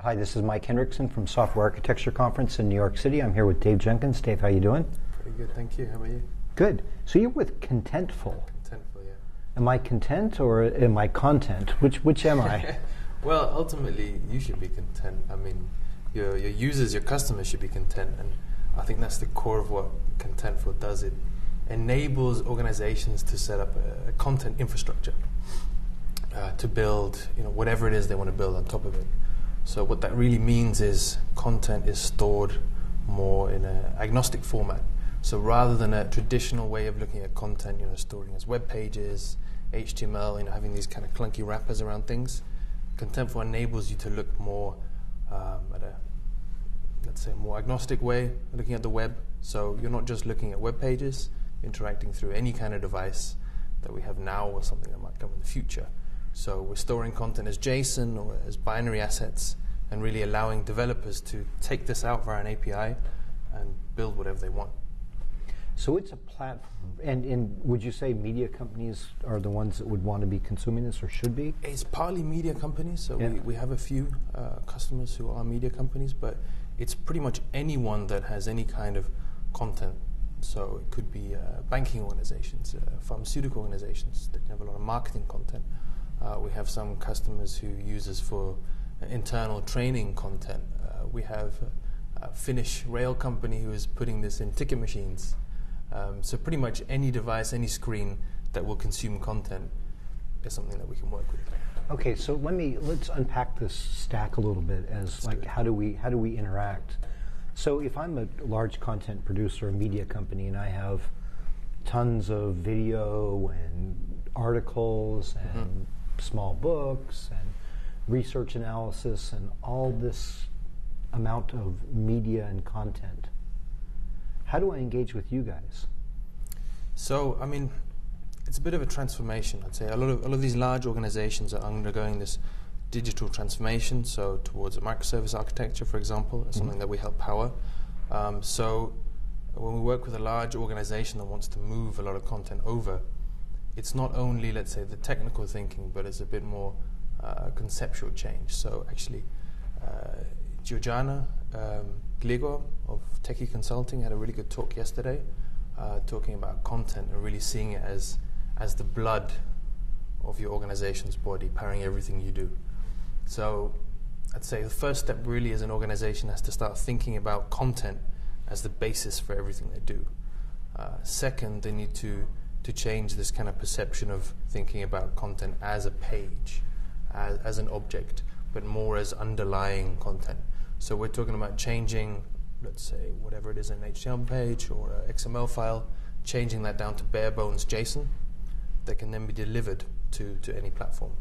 Hi, this is Mike Hendrickson from Software Architecture Conference in New York City. I'm here with Dave Jenkins. Dave, how you doing? Pretty good, thank you. How about you? Good. So you're with Contentful. Contenful, yeah. Am I content or am I content? Which am I? Well, ultimately, you should be content. I mean, your users, your customers should be content, and I think that's the core of what Contentful does. It enables organizations to set up a content infrastructure to build, whatever it is they want to build on top of it. So what that really means is content is stored more in an agnostic format. So rather than a traditional way of looking at content, storing as web pages, HTML, having these kind of clunky wrappers around things, Contentful enables you to look more at a, let's say, more agnostic way, looking at the web. So you're not just looking at web pages, interacting through any kind of device that we have now or something that might come in the future. So we're storing content as JSON or as binary assets and really allowing developers to take this out via an API and build whatever they want. So it's a platform, and would you say media companies are the ones that would want to be consuming this or should be? It's partly media companies, so we have a few customers who are media companies, but it's pretty much anyone that has any kind of content. So it could be banking organizations, pharmaceutical organizations that have a lot of marketing content. We have some customers who use us for internal training content. We have a Finnish rail company who is putting this in ticket machines. So pretty much any device, any screen that will consume content is something that we can work with. Okay, so let's unpack this stack a little bit as how do we interact? So if I'm a large content producer, a media company, and I have tons of video and articles and small books and research analysis and all this amount of media and content, how do I engage with you guys? So, I mean, it's a bit of a transformation, I'd say. A lot of these large organizations are undergoing this digital transformation, so towards a microservice architecture, for example, is something that we help power. So when we work with a large organization that wants to move a lot of content over, it's not only, let's say, the technical thinking, but it's a bit more conceptual change. So actually, Georgiana Gligor of Techie Consulting had a really good talk yesterday, talking about content and really seeing it as the blood of your organization's body, powering everything you do. So I'd say the first step really as an organization has to start thinking about content as the basis for everything they do. Second, they need to change this kind of perception of thinking about content as a page, as an object, but more as underlying content. So we're talking about changing, let's say, whatever it is, an HTML page or an XML file, changing that down to bare bones JSON that can then be delivered to any platform.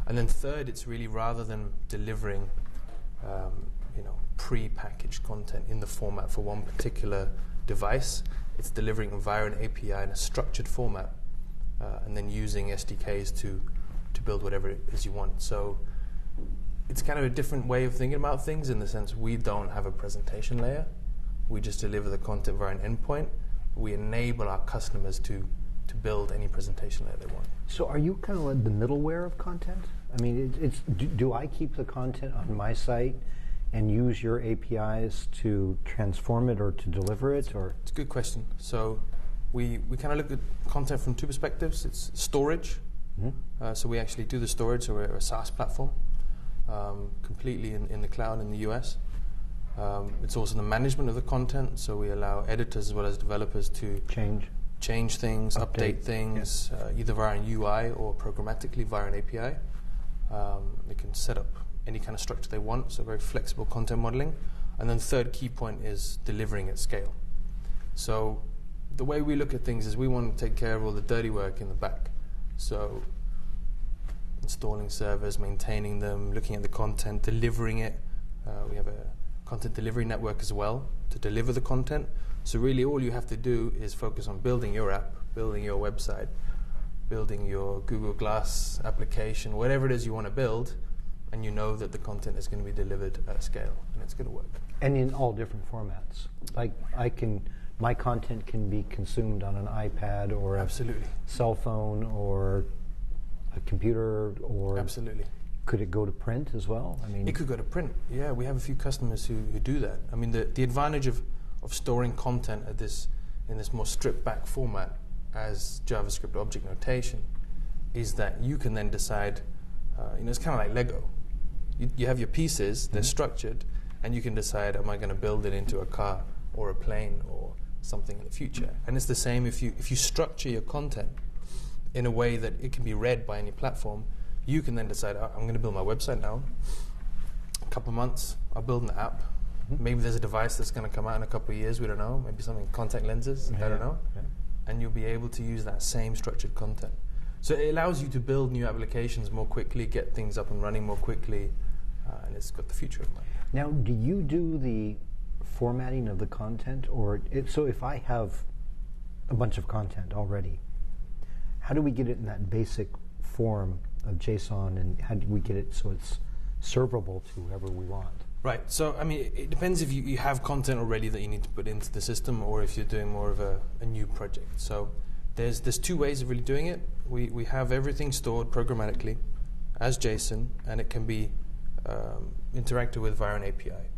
And then third, it's really rather than delivering pre-packaged content in the format for one particular device, it's delivering via an API in a structured format and then using SDKs to build whatever it is you want. So it's kind of a different way of thinking about things in the sense we don't have a presentation layer. We just deliver the content via an endpoint. We enable our customers to build any presentation layer they want. So are you kind of like the middleware of content? I mean, do I keep the content on my site and use your APIs to transform it or to deliver it? Or it's a good question. So we kind of look at content from two perspectives. It's storage. So we actually do the storage, so we're a SaaS platform, completely in the cloud in the US. It's also the management of the content, so we allow editors as well as developers to change things, update things, either via an UI or programmatically via an API. They can set up any kind of structure they want, so very flexible content modeling. And then the third key point is delivering at scale. So the way we look at things is we want to take care of all the dirty work in the back. So installing servers, maintaining them, looking at the content, delivering it. We have a content delivery network as well to deliver the content. So really all you have to do is focus on building your app, building your website, building your Google Glass application, whatever it is you want to build, and you know that the content is going to be delivered at scale and it's going to work. And in all different formats. Like my content can be consumed on an iPad or a cell phone or a computer or Could it go to print as well? I mean, it could go to print. Yeah, we have a few customers who do that. I mean, the advantage of storing content in this more stripped back format as JavaScript object notation is that you can then decide. It's kind of like Lego. You have your pieces; they're structured, and you can decide: am I going to build it into a car or a plane or something in the future? And it's the same if you structure your content in a way that it can be read by any platform. You can then decide, I'm going to build my website now. A couple of months, I'll build an app. Maybe there's a device that's going to come out in a couple of years. We don't know. Maybe something contact lenses. I don't know. Yeah. And you'll be able to use that same structured content. So it allows you to build new applications more quickly, get things up and running more quickly, and it's got the future in mind. Now, do you do the formatting of the content, so if I have a bunch of content already, how do we get it in that basic form of JSON, and how do we get it so it's servable to whoever we want? Right. So, I mean, it depends if you have content already that you need to put into the system, or if you're doing more of a new project. So, there's two ways of really doing it. We have everything stored programmatically as JSON, and it can be interacted with via an API.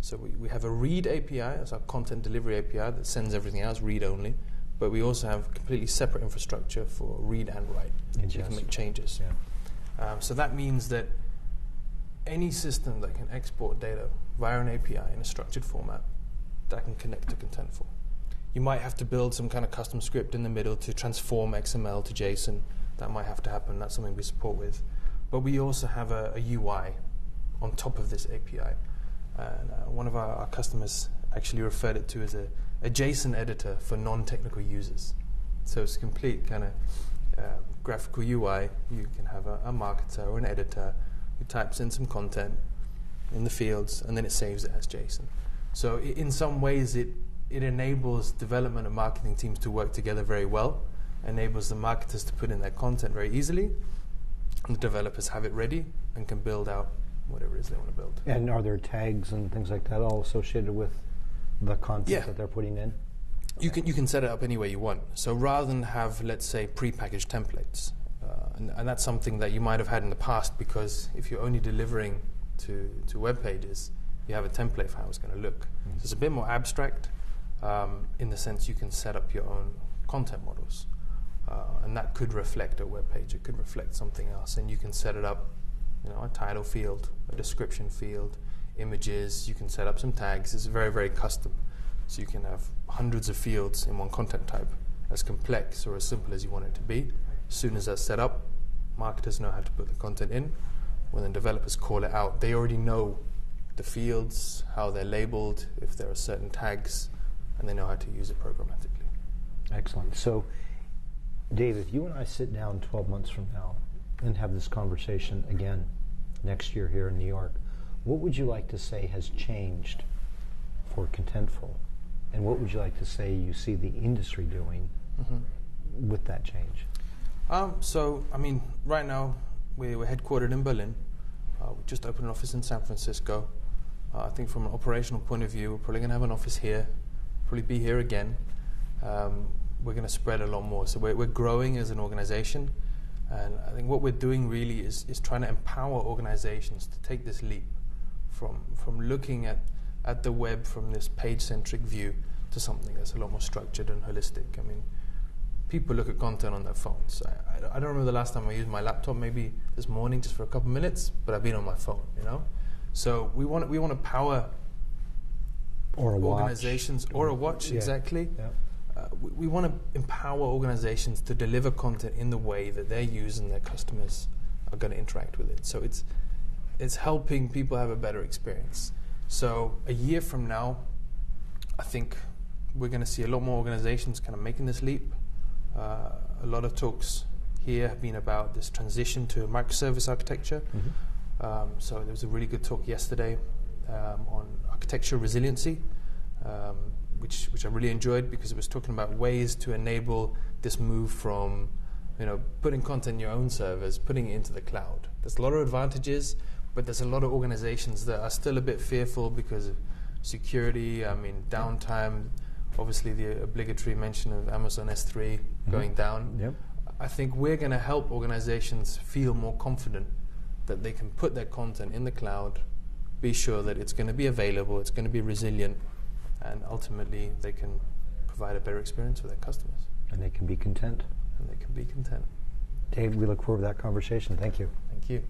So we have a read API, that's our content delivery API that sends everything else read only. But we also have completely separate infrastructure for read and write. So you can make changes. Yeah. So that means that any system that can export data via an API in a structured format, that can connect to Contenful. You might have to build some kind of custom script in the middle to transform XML to JSON. That might have to happen. That's something we support with. But we also have a UI on top of this API. And one of our customers actually referred it to as a JSON editor for non-technical users. So it's a complete kind of graphical UI. You can have a marketer or an editor who types in some content in the fields, and then it saves it as JSON. So in some ways, it enables development and marketing teams to work together very well, enables the marketers to put in their content very easily, and the developers have it ready and can build out whatever it is they want to build. And are there tags and things like that all associated with the content that they're putting in? You can set it up any way you want. So rather than have, let's say, prepackaged templates, and that's something that you might have had in the past, because if you're only delivering to web pages, you have a template for how it's going to look. So it's a bit more abstract in the sense you can set up your own content models. And that could reflect a web page. It could reflect something else. And you can set it up, a title field, a description field, images. You can set up some tags. It's very, very custom. So you can have hundreds of fields in one content type, as complex or as simple as you want it to be. As soon as that's set up, marketers know how to put the content in. When the developers call it out, they already know the fields, how they're labeled, if there are certain tags, and they know how to use it programmatically. Excellent. So, Dave, if you and I sit down 12 months from now and have this conversation again next year here in New York, what would you like to say has changed for Contentful? And what would you like to say you see the industry doing with that change? Right now we're headquartered in Berlin. We just opened an office in San Francisco. I think from an operational point of view, we're probably going to have an office here, probably be here again. We're going to spread a lot more. So we're growing as an organization. And I think what we're doing really is trying to empower organizations to take this leap from looking at the web from this page-centric view to something that's a lot more structured and holistic. I mean, people look at content on their phones. I don't remember the last time I used my laptop, maybe this morning just for a couple minutes, but I've been on my phone, So we want to power organizations or a watch, exactly. Yeah. We want to empower organizations to deliver content in the way that their users and their customers are going to interact with it. So it's helping people have a better experience. So a year from now, I think we're going to see a lot more organizations kind of making this leap. A lot of talks here have been about this transition to a microservice architecture. So there was a really good talk yesterday on architecture resiliency, which I really enjoyed, because it was talking about ways to enable this move from putting content in your own servers, putting it into the cloud. There's a lot of advantages, but there's a lot of organizations that are still a bit fearful because of security, downtime, obviously the obligatory mention of Amazon S3 going down. Yep. I think we're going to help organizations feel more confident that they can put their content in the cloud, be sure that it's going to be available, it's going to be resilient, and ultimately they can provide a better experience for their customers. And they can be content. And they can be content. Dave, we look forward to that conversation. Thank you. Thank you.